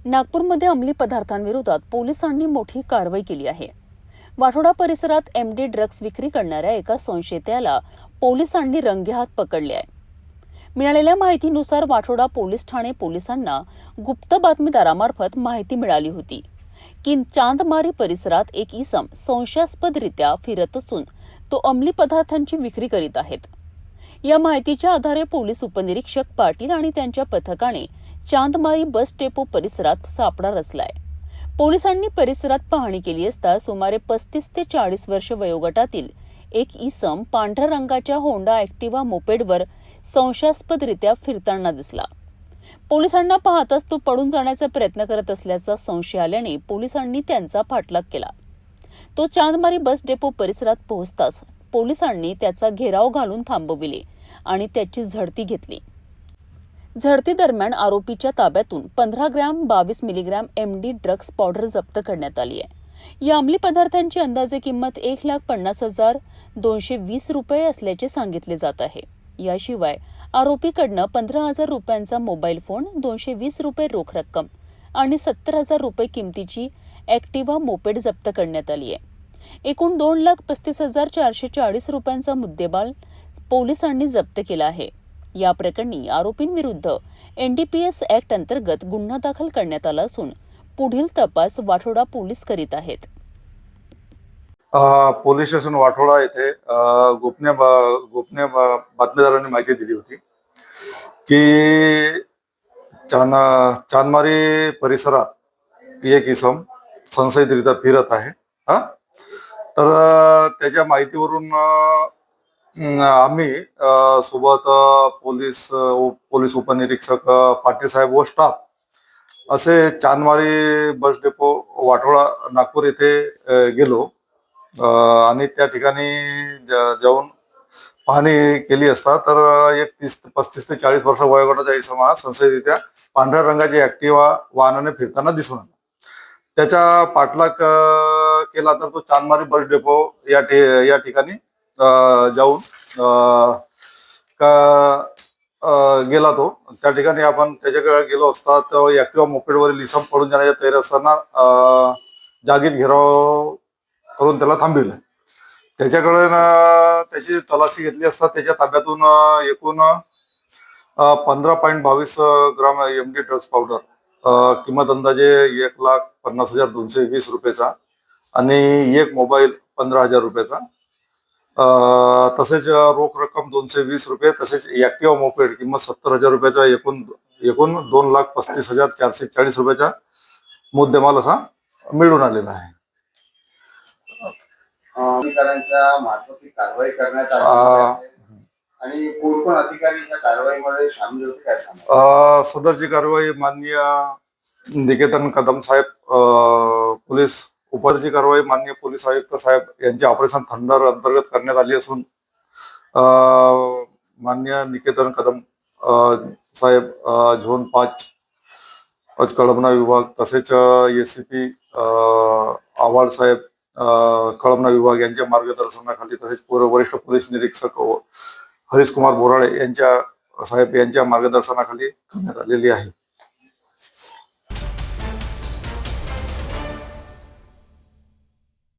नागपूरमध्ये अंमली पदार्थांविरोधात पोलिसांनी मोठी कारवाई केली आहे। वाठोडा परिसरात एमडी ड्रग्ज विक्री करणाऱ्या एका संशयिताला पोलिसांनी रंगेहात पकडले आहे। मिळालेल्या माहितीनुसार वाठोडा पोलीस ठाणे पोलिसांना गुप्त बातमीदारामार्फत माहिती मिळाली होती की चांदमारी परिसरात एक इसम संशयास्पदरित्या फिरत असून तो अंमली पदार्थांची विक्री करीत आहेत। या माहितीच्या आधारे पोलीस उपनिरीक्षक पाटील आणि त्यांच्या पथकाने चांदमारी बस डेपो परिसरात सापळा रचलाय। पोलिसांनी परिसरात पाहणी केली असता सुमारे 35 ते 40 वर्ष वयोगटातील एक इसम पांढऱ्या रंगाच्या होंडा ऍक्टिव्हा मोपेडवर संशयास्पदरित्या फिरताना दिसला। पोलिसांना पाहताच तो पडून जाण्याचा प्रयत्न करत असल्याचा संशय आल्याने पोलिसांनी त्यांचा पाठलाग केला। तो चांदमारी बस डेपो परिसरात पोहोचताच पोलिसांनी त्याचा घेराव घालून थांबविले आणि त्याची झडती घेतली। झडती दरम्यान आरोपीच्या ताब्यातून 15 gram 22 milligram MD drugs powder जप्त करण्यात आली आहे। या अंमली पदार्थांची अंदाजे किंमत 1,50,220 रुपये असल्याचे सांगितले जात आहे। याशिवाय आरोपीकडनं 15,000 रुपयांचा मोबाईल फोन, 220 रुपये रोख रक्कम आणि 70,000 रुपये किमतीची ऍक्टिव्हा मोपेड जप्त करण्यात आली आहे। एकूण 2,35,440 रुपयांचा मुद्देमाल पोलिसांनी जप्त केला आहे। या प्रकरणी आरोपींविरुद्ध एनडीपीएस ऍक्ट अंतर्गत गुन्हा दाखल करण्यात आला असून पुढील तपास वाठोडा पोलीस करीत आहेत। पोलीस स्टेशन वाठोडा येथे गोपनीय बातमीदारांनी माहिती दिली होती की चांदमारी परिसरात एक इसम संशयितरित्या फिरत आहे। तर त्याच्या माहितीवरून आम्ही सोबत पोलीस उपनिरीक्षक पाटील साहेब व स्टाफ असे चांदमारी बस डेपो वाठोडा नागपूर येथे गेलो आणि त्या ठिकाणी जाऊन पाहणी केली असता तर एक 35 ते 40 वर्ष वयोगटाचा इसम हा संशयितरित्या पांढऱ्या रंगाची ऍक्टिव्हा वाहनाने फिरताना दिसून आला। त्याचा पाठलाग केला तर तो चांदमारी बस डेपो या ठिकाणी जाऊन गेला। तो त्या ठिकाणी आपण त्याच्याकडे गेलो असता तो ऍक्टिव्हा मोपेडवरील इसम पडून जाण्याच्या तयारी असताना जागीच घेराव करून त्याला थांबविलं। त्याच्याकडे त्याची तलाशी घेतली असता त्याच्या ताब्यातून एकूण 15.22 ग्राम एमडी ड्रग्ज पावडर, किंमत अंदाजे 1,50,220 रुपयाचा आणि एक मोबाईल 15,000 रुपयाचा, तसेच रोख रक्कम 220 रुपये, तसेच ऍक्टिव्हा मोपेड किंमत 70,000 रुपयाचा, एकूण 2,35,440 रुपयाचा मुद्देमाल असा मिळून आलेला आहे। अधिकाऱ्यांच्या मार्फत कारवाई करण्यात आली आणि कोण अधिकारी या कारवाईमध्ये सामील होते काय सांगा? सदरची कारवाई माननीय निकेतन कदम साहेब पोलीस उपरची कारवाई माननीय पोलीस आयुक्त साहेब यांच्या ऑपरेशन थंडर अंतर्गत करण्यात आली असून माननीय निकेतन कदम साहेब झोन 5 कळमना विभाग, तसेच एसीपी आव्हाड साहेब कळमना विभाग यांच्या मार्गदर्शनाखाली, तसेच वरिष्ठ पोलीस निरीक्षक हरीश कुमार बोराळे यांच्या मार्गदर्शनाखाली करण्यात आलेली आहे।